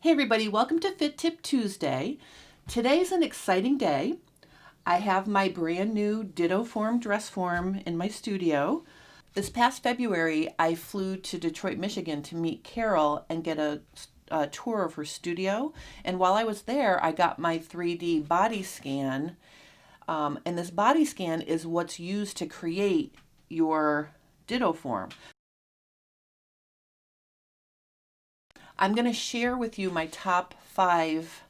Hey everybody, welcome to Fit Tip Tuesday. Today's an exciting day. I have my brand new DittoForm dress form in my studio. This past February, I flew to Detroit, Michigan to meet Carol and get a tour of her studio. And while I was there, I got my 3D body scan. And this body scan is what's used to create your DittoForm. I'm going to share with you my top 5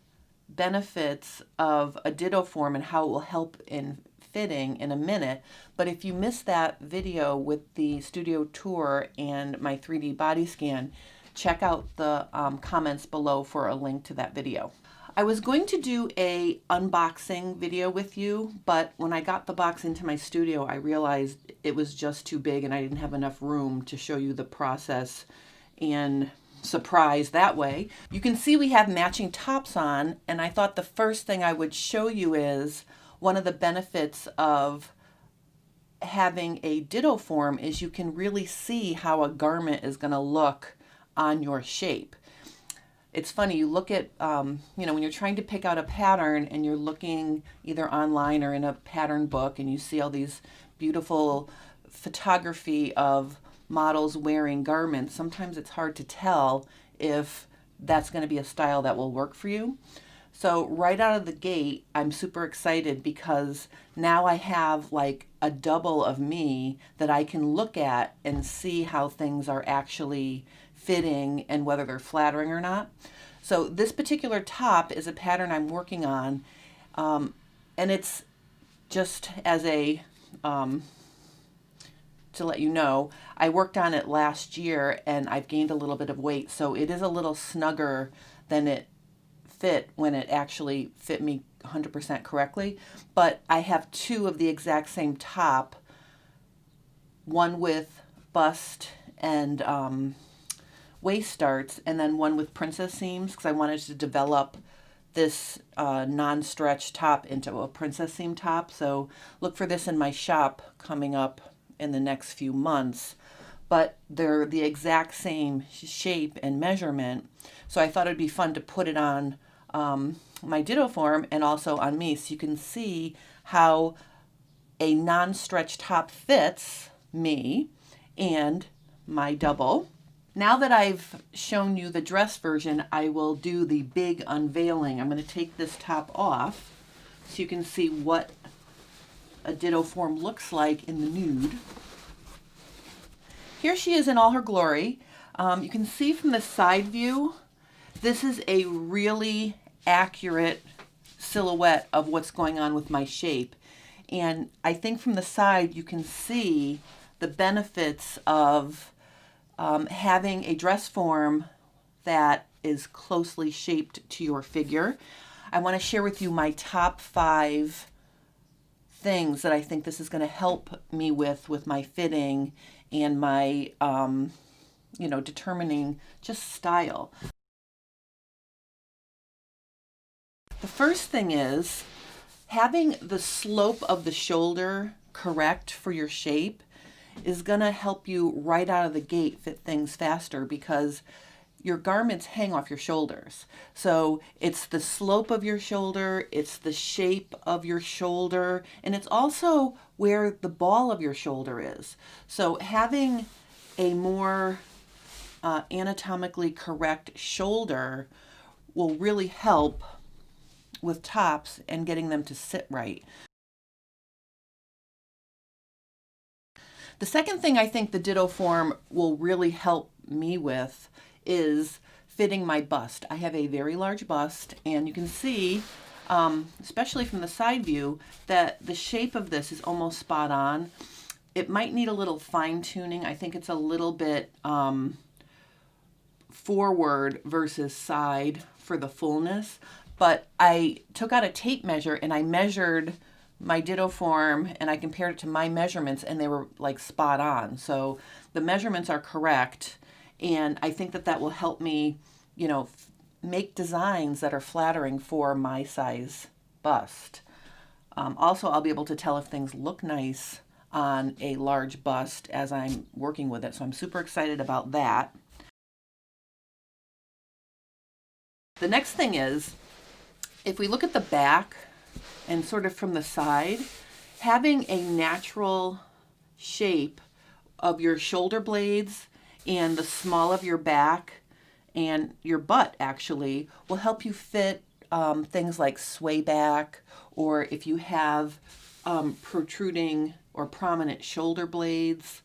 benefits of a DittoForm and how it will help in fitting in a minute. But if you missed that video with the studio tour and my 3D body scan, check out the comments below for a link to that video. I was going to do a unboxing video with you, but when I got the box into my studio, I realized it was just too big and I didn't have enough room to show you the process and surprise that way. You can see we have matching tops on, and I thought the first thing I would show you is one of the benefits of having a DittoForm is you can really see how a garment is going to look on your shape. It's funny, you look at, when you're trying to pick out a pattern and you're looking either online or in a pattern book and you see all these beautiful photography of models wearing garments, sometimes it's hard to tell if that's going to be a style that will work for you. So right out of the gate, I'm super excited because now I have like a double of me that I can look at and see how things are actually fitting and whether they're flattering or not. So this particular top is a pattern I'm working on, and it's just as a to let you know, I worked on it last year and I've gained a little bit of weight, so it is a little snugger than it fit when it actually fit me 100% correctly. But I have 2 of the exact same top, one with bust and waist darts, and then one with princess seams because I wanted to develop this non-stretch top into a princess seam top. So look for this in my shop coming up in the next few months, but they're the exact same shape and measurement. So I thought it'd be fun to put it on my DittoForm and also on me so you can see how a non-stretch top fits me and my double. Now that I've shown you the dress version, I will do the big unveiling. I'm going to take this top off so you can see what a DittoForm looks like in the nude. Here she is in all her glory. You can see from the side view, this is a really accurate silhouette of what's going on with my shape. And I think from the side you can see the benefits of having a dress form that is closely shaped to your figure. I want to share with you my top 5 things that I think this is going to help me with my fitting and my, determining just style. The first thing is having the slope of the shoulder correct for your shape is going to help you right out of the gate fit things faster because your garments hang off your shoulders. So it's the slope of your shoulder, it's the shape of your shoulder, and it's also where the ball of your shoulder is. So having a more anatomically correct shoulder will really help with tops and getting them to sit right. The second thing I think the DittoForm will really help me with is fitting my bust. I have a very large bust, and you can see, especially from the side view, that the shape of this is almost spot on. It might need a little fine tuning. I think it's a little bit forward versus side for the fullness, but I took out a tape measure and I measured my DittoForm and I compared it to my measurements and they were like spot on. So the measurements are correct. And I think that will help me, make designs that are flattering for my size bust. Also, I'll be able to tell if things look nice on a large bust as I'm working with it. So I'm super excited about that. The next thing is, if we look at the back and sort of from the side, having a natural shape of your shoulder blades and the small of your back and your butt actually will help you fit things like sway back, or if you have protruding or prominent shoulder blades,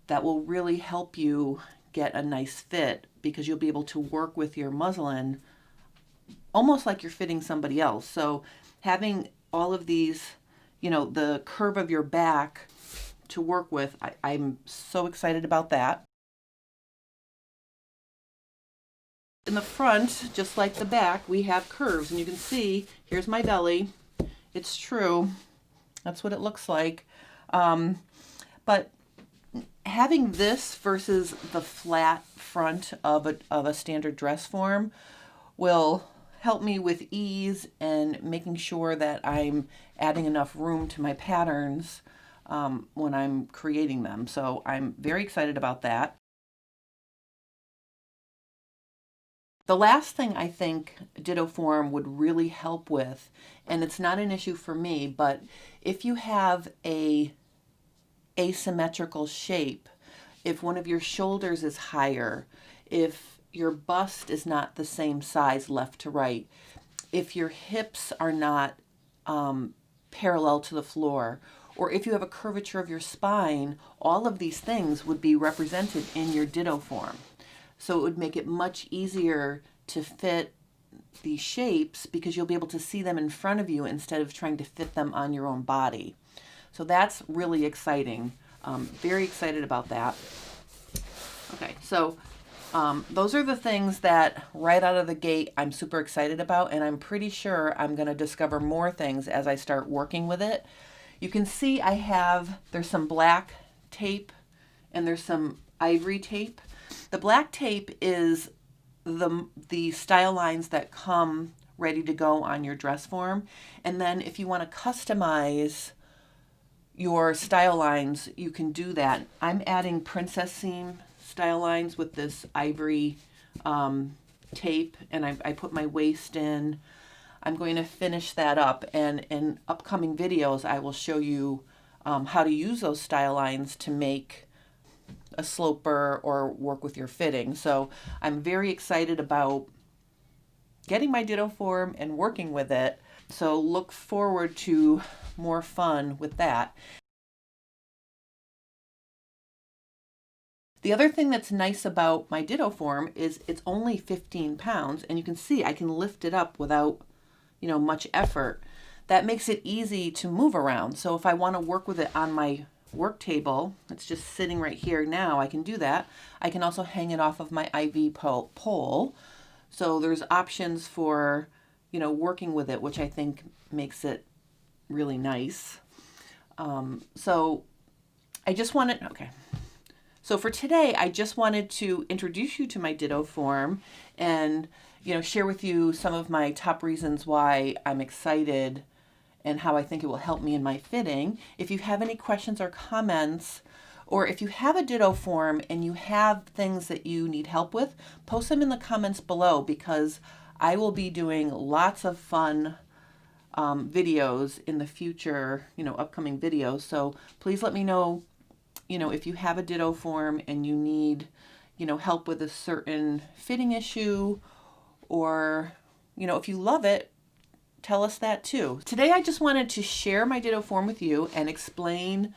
that will really help you get a nice fit, because you'll be able to work with your muslin almost like you're fitting somebody else. So having all of these, the curve of your back to work with, I'm so excited about that. In the front, just like the back, we have curves, and you can see, here's my belly. It's true. That's what it looks like. But having this versus the flat front of a standard dress form will help me with ease and making sure that I'm adding enough room to my patterns when I'm creating them. So I'm very excited about that. The last thing I think DittoForm would really help with, and it's not an issue for me, but if you have a asymmetrical shape, if one of your shoulders is higher, if your bust is not the same size left to right, if your hips are not parallel to the floor, or if you have a curvature of your spine, all of these things would be represented in your DittoForm. So it would make it much easier to fit these shapes, because you'll be able to see them in front of you instead of trying to fit them on your own body. So that's really exciting. Very excited about that. Okay, so those are the things that right out of the gate I'm super excited about, and I'm pretty sure I'm going to discover more things as I start working with it. You can see there's some black tape and there's some ivory tape. The black tape is the style lines that come ready to go on your dress form. And then if you want to customize your style lines, you can do that. I'm adding princess seam style lines with this ivory tape, and I put my waist in. I'm going to finish that up, and in upcoming videos I will show you how to use those style lines to make a sloper or work with your fitting. So I'm very excited about getting my DittoForm and working with it. So look forward to more fun with that. The other thing that's nice about my DittoForm is it's only 15 pounds, and you can see I can lift it up without, much effort. That makes it easy to move around. So if I want to work with it on my work table, it's just sitting right here now, I can do that. I can also hang it off of my IV pole. So there's options for, working with it, which I think makes it really nice. So I just wanted, okay. So for today, I just wanted to introduce you to my DittoForm and, share with you some of my top reasons why I'm excited and how I think it will help me in my fitting. If you have any questions or comments, or if you have a DittoForm and you have things that you need help with, post them in the comments below, because I will be doing lots of fun videos in the future, upcoming videos. So please let me know, if you have a DittoForm and you need, help with a certain fitting issue, or, if you love it, tell us that too. Today I just wanted to share my DittoForm with you and explain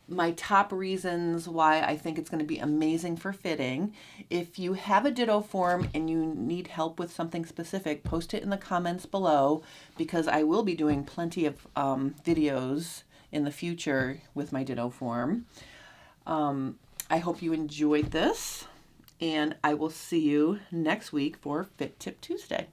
my top reasons why I think it's going to be amazing for fitting. If you have a DittoForm and you need help with something specific, post it in the comments below, because I will be doing plenty of videos in the future with my DittoForm. I hope you enjoyed this, and I will see you next week for Fit Tip Tuesday.